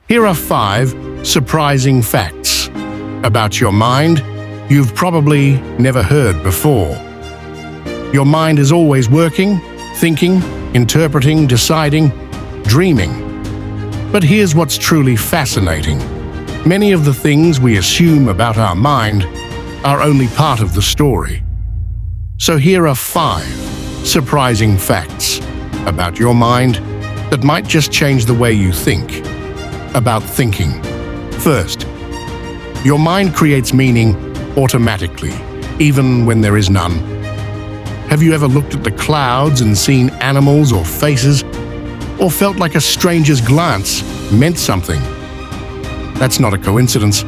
Here are 5 surprising facts about your mind you've probably never heard before. Your mind is always working, thinking, interpreting, deciding, dreaming. But here's what's truly fascinating. Many of the things we assume about our mind are only part of the story. So here are 5 surprising facts about your mind that might just change the way you think. About thinking. First, your mind creates meaning automatically, even when there is none. Have you ever looked at the clouds and seen animals or faces, or felt like a stranger's glance meant something? That's not a coincidence.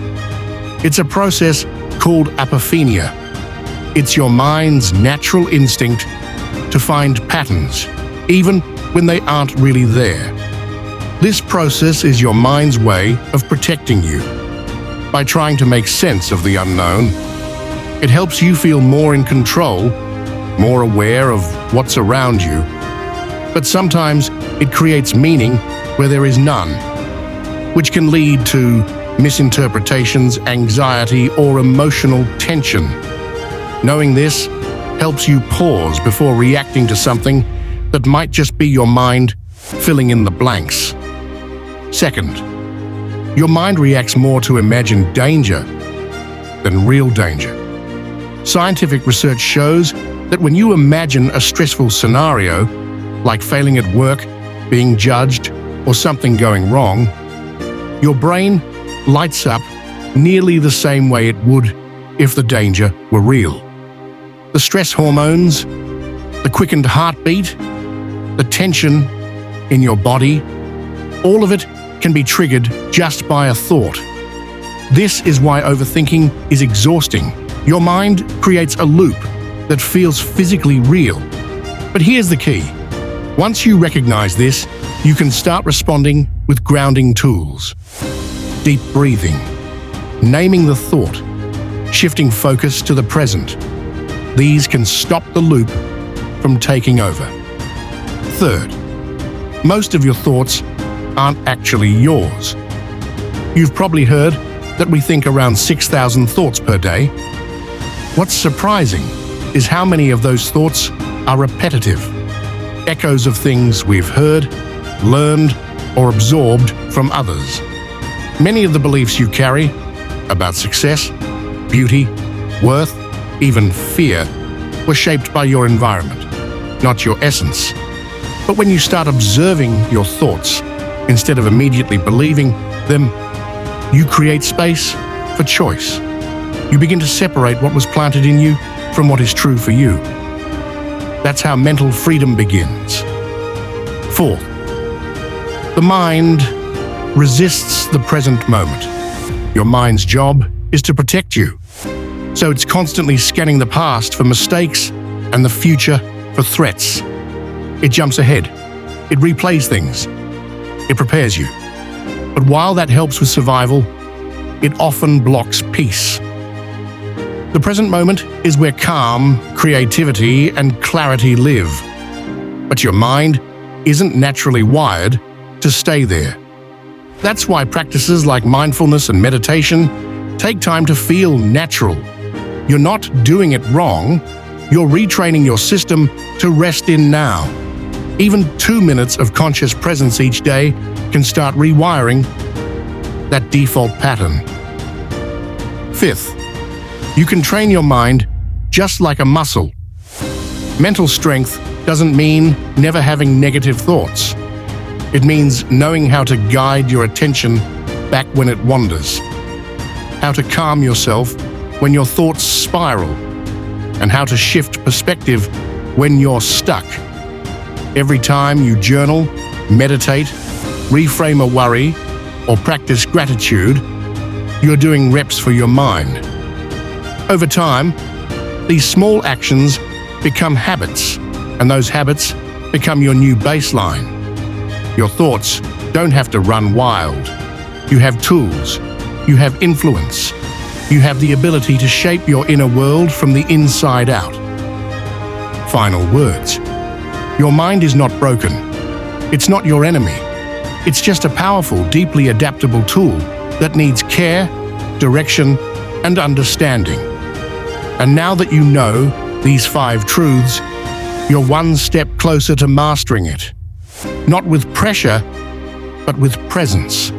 It's a process called apophenia. It's your mind's natural instinct to find patterns, even when they aren't really there. This process is your mind's way of protecting you. By trying to make sense of the unknown, it helps you feel more in control, more aware of what's around you. But sometimes it creates meaning where there is none, which can lead to misinterpretations, anxiety, or emotional tension. Knowing this helps you pause before reacting to something that might just be your mind filling in the blanks. Second, your mind reacts more to imagined danger than real danger. Scientific research shows that when you imagine a stressful scenario, like failing at work, being judged, or something going wrong, your brain lights up nearly the same way it would if the danger were real. The stress hormones, the quickened heartbeat, the tension in your body, all of it can be triggered just by a thought. This is why overthinking is exhausting. Your mind creates a loop that feels physically real. But here's the key. Once you recognize this, you can start responding with grounding tools. Deep breathing, naming the thought, shifting focus to the present. These can stop the loop from taking over. Third, most of your thoughts aren't actually yours. You've probably heard that we think around 6,000 thoughts per day. What's surprising is how many of those thoughts are repetitive, echoes of things we've heard, learned, or absorbed from others. Many of the beliefs you carry about success, beauty, worth, even fear, were shaped by your environment, not your essence. But when you start observing your thoughts, instead of immediately believing them, you create space for choice. You begin to separate what was planted in you from what is true for you. That's how mental freedom begins. Fourth, the mind resists the present moment. Your mind's job is to protect you. So it's constantly scanning the past for mistakes and the future for threats. It jumps ahead. It replays things. It prepares you. But while that helps with survival, it often blocks peace. The present moment is where calm, creativity, and clarity live. But your mind isn't naturally wired to stay there. That's why practices like mindfulness and meditation take time to feel natural. You're not doing it wrong. You're retraining your system to rest in now. Even 2 minutes of conscious presence each day can start rewiring that default pattern. Fifth, you can train your mind just like a muscle. Mental strength doesn't mean never having negative thoughts. It means knowing how to guide your attention back when it wanders, how to calm yourself when your thoughts spiral, and how to shift perspective when you're stuck. Every time you journal, meditate, reframe a worry, or practice gratitude, you're doing reps for your mind. Over time, these small actions become habits, and those habits become your new baseline. Your thoughts don't have to run wild. You have tools. You have influence. You have the ability to shape your inner world from the inside out. Final words. Your mind is not broken. It's not your enemy. It's just a powerful, deeply adaptable tool that needs care, direction, and understanding. And now that you know these 5 truths, you're one step closer to mastering it. Not with pressure, but with presence.